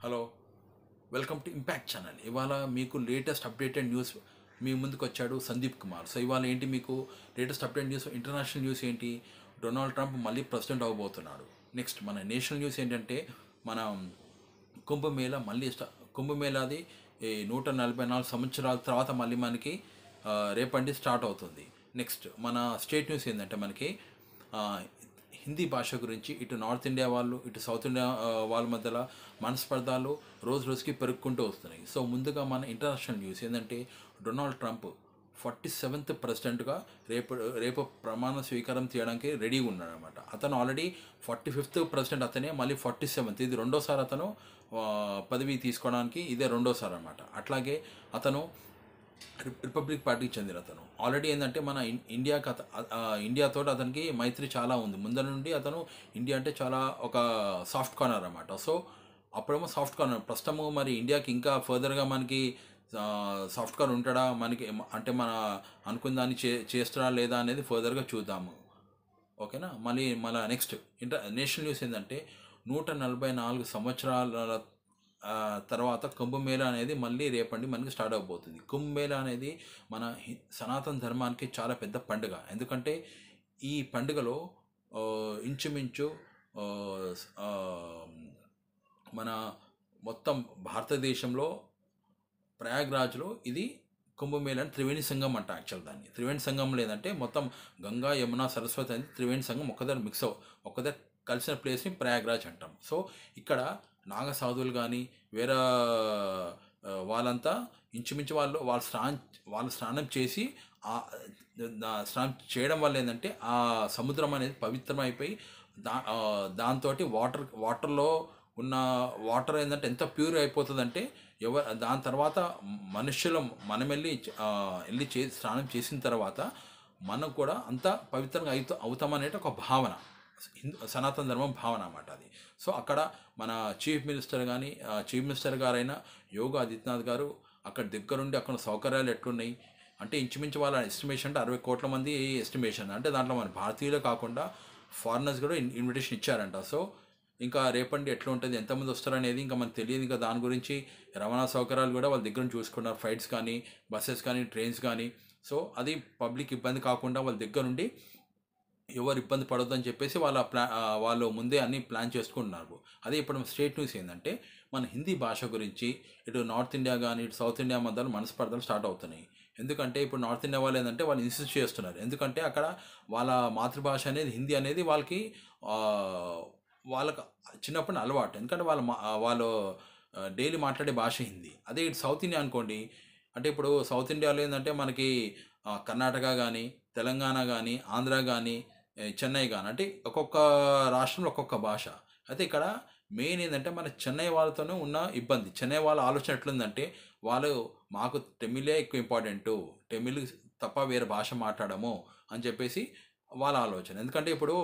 Hello, welcome to impact channel. ఇవాళ మీకు latest updated news మీ ముందుకు వచ్చాడు సందీప్ కుమార్. సో ఇవాళ ఏంటి మీకు latest update news, international news ఏంటి? డొనాల్డ్ ట్రంప్ మళ్ళీ ప్రెసిడెంట్ అవ్వబోతున్నాడు. నెక్స్ట్ మన నేషనల్ న్యూస్ ఏంటంటే మన కుంభమేళా మళ్ళీ కుంభమేళాది 144 సంవత్సరాల తర్వాత మళ్ళీ మనకి రేపండి స్టార్ట్ అవుతుంది. నెక్స్ట్ మన స్టేట్ న్యూస్ ఏంటంటే మనకి ఆ, హిందీ భాష గురించి ఇటు నార్త్ ఇండియా వాళ్ళు ఇటు సౌత్ ఇండియా వాళ్ళ మధ్యలో మనస్పర్ధాలు రోజు రోజుకి పెరుగుకుంటూ వస్తున్నాయి. సో ముందుగా మన ఇంటర్నేషనల్ న్యూస్ ఏంటంటే డొనాల్డ్ ట్రంప్ 47th ప్రెసిడెంట్గా రేపు రేపు ప్రమాణ స్వీకారం చేయడానికి రెడీగా ఉన్నాడు అనమాట. అతను ఆల్రెడీ 45th ప్రెసిడెంట్ అతనే, మళ్ళీ 47th ఇది రెండోసారి అతను పదవి తీసుకోవడానికి ఇదే రెండోసారి అనమాట. అట్లాగే అతను రిపబ్లిక్ పార్టీకి చెందిన అతను. ఆల్రెడీ ఏంటంటే మన ఇండియాకి ఇండియాతో అతనికి మైత్రి చాలా ఉంది ముందర నుండి. అతను ఇండియా అంటే చాలా ఒక సాఫ్ట్ కార్నర్ అనమాట. సో అప్పుడేమో సాఫ్ట్ కార్నర్, ప్రస్తుతము మరి ఇండియాకి ఇంకా ఫర్దర్గా మనకి సాఫ్ట్ కార్నర్ ఉంటాడా మనకి, అంటే మన అనుకున్న దాన్ని చేస్తాడా లేదా అనేది ఫర్దర్గా చూద్దాము. ఓకేనా. మళ్ళీ మన నెక్స్ట్ నేషనల్ న్యూస్ ఏంటంటే 144 సంవత్సరాల తర్వాత కుంభమేళా అనేది మళ్ళీ రేపండి మనకి స్టార్ట్ అవబోతుంది. కుంభమేళా అనేది మన సనాతన ధర్మానికి చాలా పెద్ద పండుగ. ఎందుకంటే ఈ పండుగలో ఇంచుమించు ఆ, ఆ, మన మొత్తం భారతదేశంలో ప్రయాగ్రాజ్లో ఇది కుంభమేళా త్రివేణి సంగం అంట. యాక్చువల్ దాన్ని త్రివేణి సంగం లేదంటే మొత్తం గంగా యమున సరస్వతి అనేది త్రివేణి సంగం ఒక్కదారి మిక్స్ ఒక్కదారి కలిసిన ప్లేస్ని ప్రయాగ్రాజ్ అంటాం. సో ఇక్కడ నాగ సాధువులు కానీ వేరే వాళ్ళంతా ఇంచుమించు వాళ్ళు స్నానం చేసి స్నానం చేయడం వల్ల ఏంటంటే ఆ సముద్రం అనేది పవిత్రమైపోయి దాంతో వాటర్లో ఉన్న వాటర్ ఏంటంటే ఎంత ప్యూర్ అయిపోతుందంటే దాని తర్వాత మనుషులు మనం వెళ్ళి స్నానం చేసిన తర్వాత మనం కూడా అంత పవిత్రంగా అవుతామనేది ఒక భావన, సనాతన ధర్మం భావన అన్నమాట అది. సో అక్కడ మన చీఫ్ మినిస్టర్ గారైన యోగి ఆదిత్యనాథ్ గారు అక్కడ దగ్గరుండి అక్కడ సౌకర్యాలు ఎట్లున్నాయి అంటే ఇంచుమించు వాళ్ళ ఎస్టిమేషన్ అంటే 60 కోట్ల మంది ఎస్టిమేషన్. అంటే దాంట్లో మన భారతీయులే కాకుండా ఫారినర్స్ కూడా ఇన్విటేషన్ ఇచ్చారంట. సో ఇంకా రేపండి ఎట్లా ఉంటుంది, ఎంతమంది వస్తారనేది ఇంకా మనకు తెలియదు. ఇంకా దాని గురించి రవాణా సౌకర్యాలు కూడా వాళ్ళ దగ్గర చూసుకున్నారు, ఫ్లైట్స్ కానీ బస్సెస్ కానీ ట్రైన్స్ కానీ. సో అది పబ్లిక్ ఇబ్బంది కాకుండా వాళ్ళ దగ్గర నుండి ఎవరు ఇబ్బంది పడొద్దని చెప్పేసి వాళ్ళు ముందే అన్ని ప్లాన్ చేసుకుంటున్నారు. అదే ఇప్పుడు స్టేట్ న్యూస్ ఏంటంటే మన హిందీ భాష గురించి ఇటు నార్త్ ఇండియా కానీ ఇటు సౌత్ ఇండియా మధ్యలో మనస్పర్ధలు స్టార్ట్ అవుతున్నాయి. ఎందుకంటే ఇప్పుడు నార్త్ ఇండియా వాళ్ళు ఏంటంటే వాళ్ళు ఇన్సిస్ట్ చేస్తున్నారు. ఎందుకంటే అక్కడ వాళ్ళ మాతృభాష అనేది హిందీ అనేది వాళ్ళకి చిన్నప్పటి అలవాటు. ఎందుకంటే వాళ్ళు డైలీ మాట్లాడే భాష హిందీ. అదే ఇటు సౌత్ ఇండియా అనుకోండి, అంటే ఇప్పుడు సౌత్ ఇండియాలో ఏంటంటే మనకి కర్ణాటక కానీ తెలంగాణ కానీ ఆంధ్ర కానీ చెన్నై కానీ అంటే ఒక్కొక్క రాష్ట్రంలో ఒక్కొక్క భాష. అయితే ఇక్కడ మెయిన్ ఏంటంటే మన చెన్నై వాళ్ళతోనే ఉన్న ఇబ్బంది. చెన్నై వాళ్ళ ఆలోచన ఎట్లుందంటే వాళ్ళు మాకు తమిళే ఎక్కువ ఇంపార్టెంటు, తమిళ్ తప్ప వేరే భాష మాట్లాడము అని చెప్పేసి వాళ్ళ ఆలోచన. ఎందుకంటే ఇప్పుడు